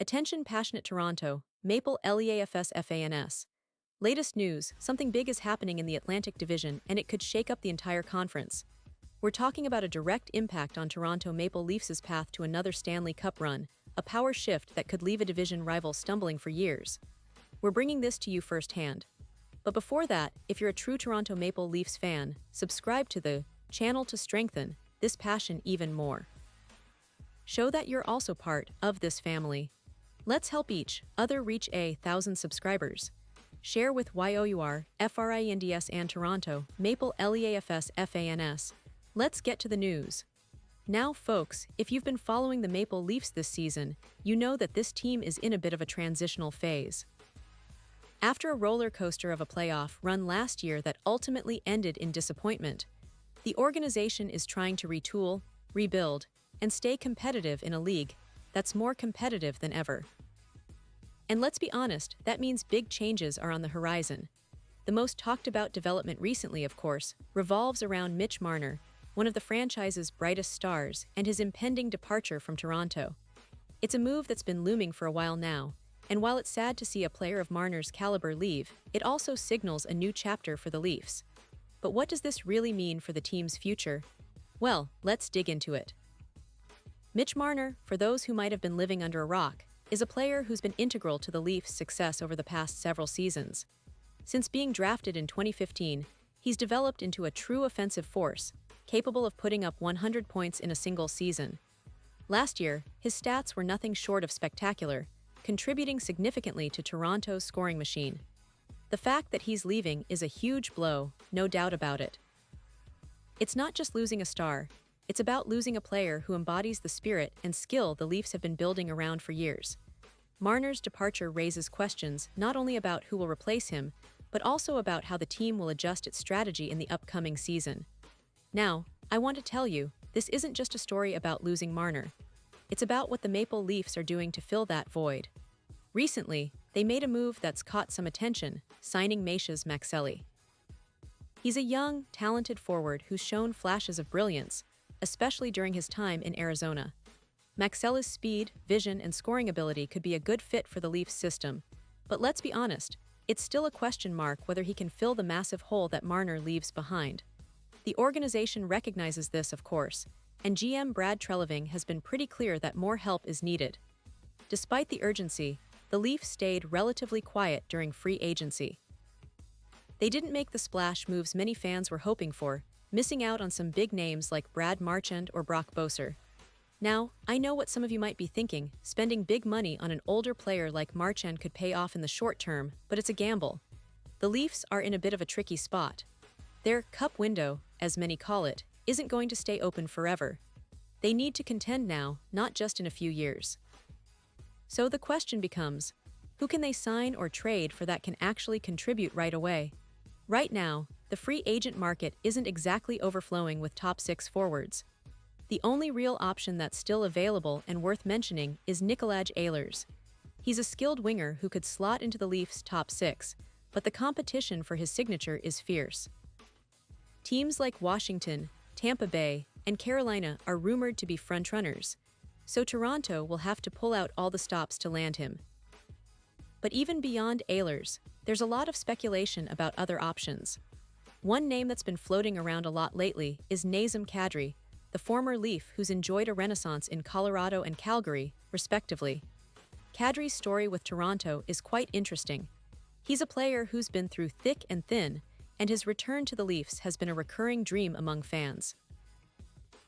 Attention passionate Toronto, Maple Leafs Fans. Latest news, something big is happening in the Atlantic Division and it could shake up the entire conference. We're talking about a direct impact on Toronto Maple Leafs' path to another Stanley Cup run, a power shift that could leave a division rival stumbling for years. We're bringing this to you firsthand. But before that, if you're a true Toronto Maple Leafs fan, subscribe to the channel to strengthen this passion even more. Show that you're also part of this family. Let's help each other reach 1,000 subscribers. Share with YOUR, FRINDS and Toronto, Maple Leafs Fans. Let's get to the news. Now folks, if you've been following the Maple Leafs this season, you know that this team is in a bit of a transitional phase. After a roller coaster of a playoff run last year that ultimately ended in disappointment, the organization is trying to retool, rebuild, and stay competitive in a league that's more competitive than ever. And let's be honest, that means big changes are on the horizon. The most talked about development recently, of course, revolves around Mitch Marner, one of the franchise's brightest stars, and his impending departure from Toronto. It's a move that's been looming for a while now, and while it's sad to see a player of Marner's caliber leave, it also signals a new chapter for the Leafs. But what does this really mean for the team's future? Well, let's dig into it. Mitch Marner, for those who might have been living under a rock, is a player who's been integral to the Leafs' success over the past several seasons. Since being drafted in 2015, he's developed into a true offensive force, capable of putting up 100 points in a single season. Last year, his stats were nothing short of spectacular, contributing significantly to Toronto's scoring machine. The fact that he's leaving is a huge blow, no doubt about it. It's not just losing a star, it's about losing a player who embodies the spirit and skill the Leafs have been building around for years. Marner's departure raises questions not only about who will replace him, but also about how the team will adjust its strategy in the upcoming season. Now, I want to tell you, this isn't just a story about losing Marner. It's about what the Maple Leafs are doing to fill that void. Recently, they made a move that's caught some attention, signing Maciej Maxelli. He's a young, talented forward who's shown flashes of brilliance, especially during his time in Arizona. Maxelli's speed, vision, and scoring ability could be a good fit for the Leafs system, but let's be honest, it's still a question mark whether he can fill the massive hole that Marner leaves behind. The organization recognizes this, of course, and GM Brad Treliving has been pretty clear that more help is needed. Despite the urgency, the Leafs stayed relatively quiet during free agency. They didn't make the splash moves many fans were hoping for, missing out on some big names like Brad Marchand or Brock Boeser. Now, I know what some of you might be thinking, spending big money on an older player like Marchand could pay off in the short term, but it's a gamble. The Leafs are in a bit of a tricky spot. Their cup window, as many call it, isn't going to stay open forever. They need to contend now, not just in a few years. So the question becomes, who can they sign or trade for that can actually contribute right away? Right now, the free agent market isn't exactly overflowing with top 6 forwards. The only real option that's still available and worth mentioning is Nikolaj Ehlers. He's a skilled winger who could slot into the Leafs' top 6, but the competition for his signature is fierce. Teams like Washington, Tampa Bay, and Carolina are rumored to be frontrunners, so Toronto will have to pull out all the stops to land him. But even beyond Ehlers, there's a lot of speculation about other options. One name that's been floating around a lot lately is Nazem Kadri, the former Leaf who's enjoyed a renaissance in Colorado and Calgary, respectively. Kadri's story with Toronto is quite interesting. He's a player who's been through thick and thin, and his return to the Leafs has been a recurring dream among fans.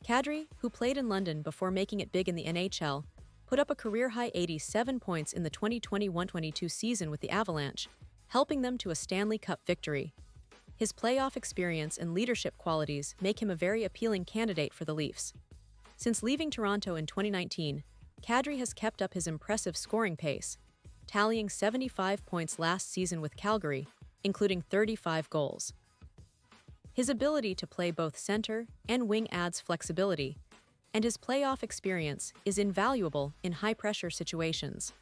Kadri, who played in London before making it big in the NHL, put up a career-high 87 points in the 2021-22 season with the Avalanche, helping them to a Stanley Cup victory. His playoff experience and leadership qualities make him a very appealing candidate for the Leafs. Since leaving Toronto in 2019, Kadri has kept up his impressive scoring pace, tallying 75 points last season with Calgary, including 35 goals. His ability to play both center and wing adds flexibility, and his playoff experience is invaluable in high-pressure situations.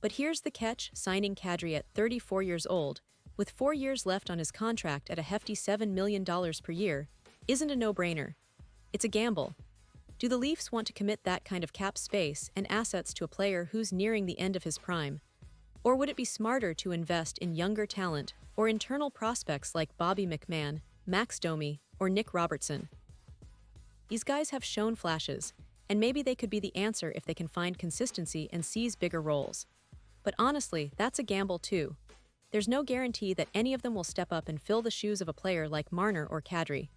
But here's the catch: signing Kadri at 34 years old, with 4 years left on his contract at a hefty $7 million per year, isn't a no-brainer. It's a gamble. Do the Leafs want to commit that kind of cap space and assets to a player who's nearing the end of his prime? Or would it be smarter to invest in younger talent or internal prospects like Bobby McMahon, Max Domi, or Nick Robertson? These guys have shown flashes, and maybe they could be the answer if they can find consistency and seize bigger roles. But honestly, that's a gamble too. There's no guarantee that any of them will step up and fill the shoes of a player like Marner or Kadri.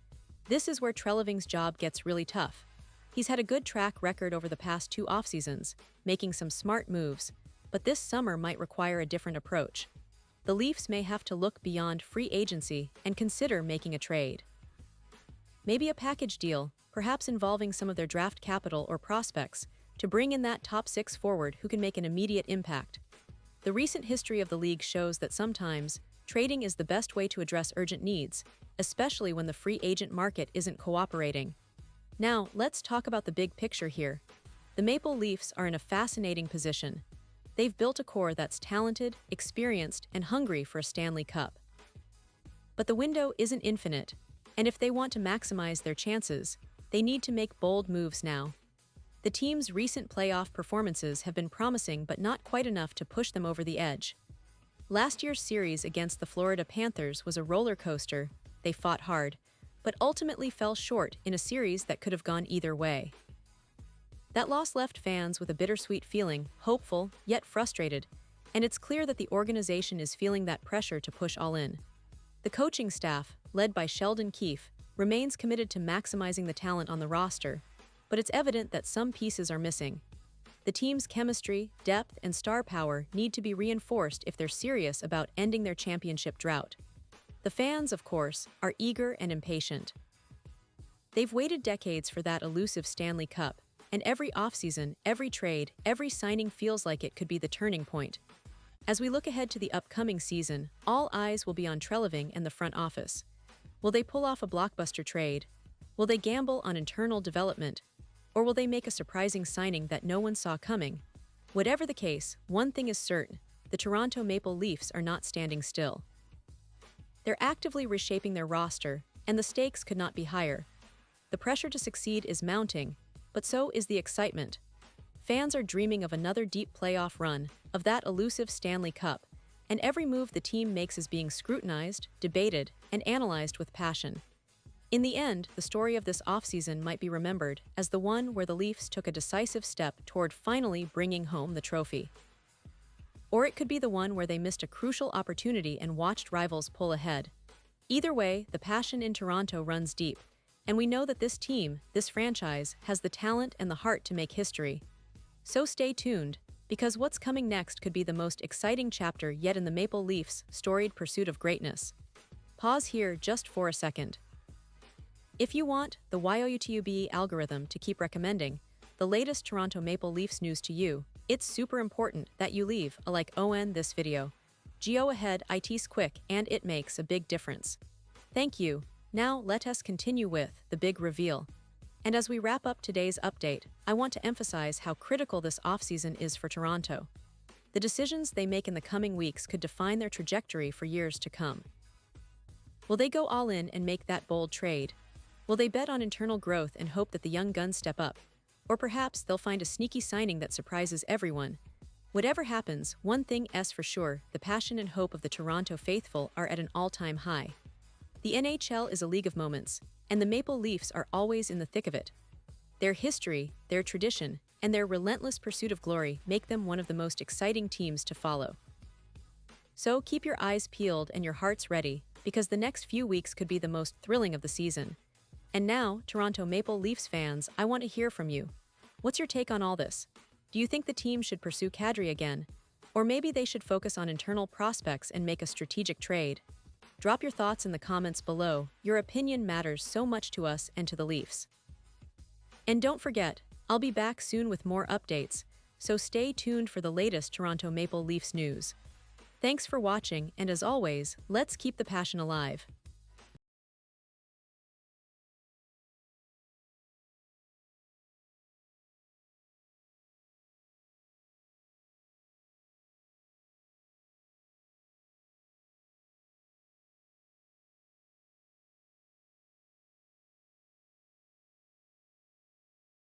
This is where Treliving's job gets really tough. He's had a good track record over the past 2 off-seasons, making some smart moves, but this summer might require a different approach. The Leafs may have to look beyond free agency and consider making a trade. Maybe a package deal, perhaps involving some of their draft capital or prospects, to bring in that top 6 forward who can make an immediate impact. The recent history of the league shows that sometimes, trading is the best way to address urgent needs, especially when the free agent market isn't cooperating. Now, let's talk about the big picture here. The Maple Leafs are in a fascinating position. They've built a core that's talented, experienced, and hungry for a Stanley Cup. But the window isn't infinite, and if they want to maximize their chances, they need to make bold moves now. The team's recent playoff performances have been promising but not quite enough to push them over the edge. Last year's series against the Florida Panthers was a roller coaster. They fought hard, but ultimately fell short in a series that could have gone either way. That loss left fans with a bittersweet feeling, hopeful, yet frustrated, and it's clear that the organization is feeling that pressure to push all in. The coaching staff, led by Sheldon Keefe, remains committed to maximizing the talent on the roster, but it's evident that some pieces are missing. The team's chemistry, depth, and star power need to be reinforced if they're serious about ending their championship drought. The fans, of course, are eager and impatient. They've waited decades for that elusive Stanley Cup, and every offseason, every trade, every signing feels like it could be the turning point. As we look ahead to the upcoming season, all eyes will be on Treliving and the front office. Will they pull off a blockbuster trade? Will they gamble on internal development? Or will they make a surprising signing that no one saw coming? Whatever the case, one thing is certain: the Toronto Maple Leafs are not standing still. They're actively reshaping their roster, and the stakes could not be higher. The pressure to succeed is mounting, but so is the excitement. Fans are dreaming of another deep playoff run, of that elusive Stanley Cup, and every move the team makes is being scrutinized, debated, and analyzed with passion. In the end, the story of this offseason might be remembered as the one where the Leafs took a decisive step toward finally bringing home the trophy. Or it could be the one where they missed a crucial opportunity and watched rivals pull ahead. Either way, the passion in Toronto runs deep, and we know that this team, this franchise, has the talent and the heart to make history. So stay tuned, because what's coming next could be the most exciting chapter yet in the Maple Leafs' storied pursuit of greatness. Pause here just for a second. If you want the YouTube algorithm to keep recommending the latest Toronto Maple Leafs news to you, it's super important that you leave a like on this video. Go ahead, it's quick and it makes a big difference. Thank you. Now let us continue with the big reveal. And as we wrap up today's update, I want to emphasize how critical this offseason is for Toronto. The decisions they make in the coming weeks could define their trajectory for years to come. Will they go all in and make that bold trade? Will they bet on internal growth and hope that the young guns step up? Or perhaps they'll find a sneaky signing that surprises everyone. Whatever happens, one thing is for sure: the passion and hope of the Toronto faithful are at an all-time high. The NHL is a league of moments, and the Maple Leafs are always in the thick of it. Their history, their tradition, and their relentless pursuit of glory make them one of the most exciting teams to follow. So keep your eyes peeled and your hearts ready, because the next few weeks could be the most thrilling of the season. And now, Toronto Maple Leafs fans, I want to hear from you. What's your take on all this? Do you think the team should pursue Kadri again? Or maybe they should focus on internal prospects and make a strategic trade? Drop your thoughts in the comments below. Your opinion matters so much to us and to the Leafs. And don't forget, I'll be back soon with more updates, so stay tuned for the latest Toronto Maple Leafs news. Thanks for watching, and as always, let's keep the passion alive.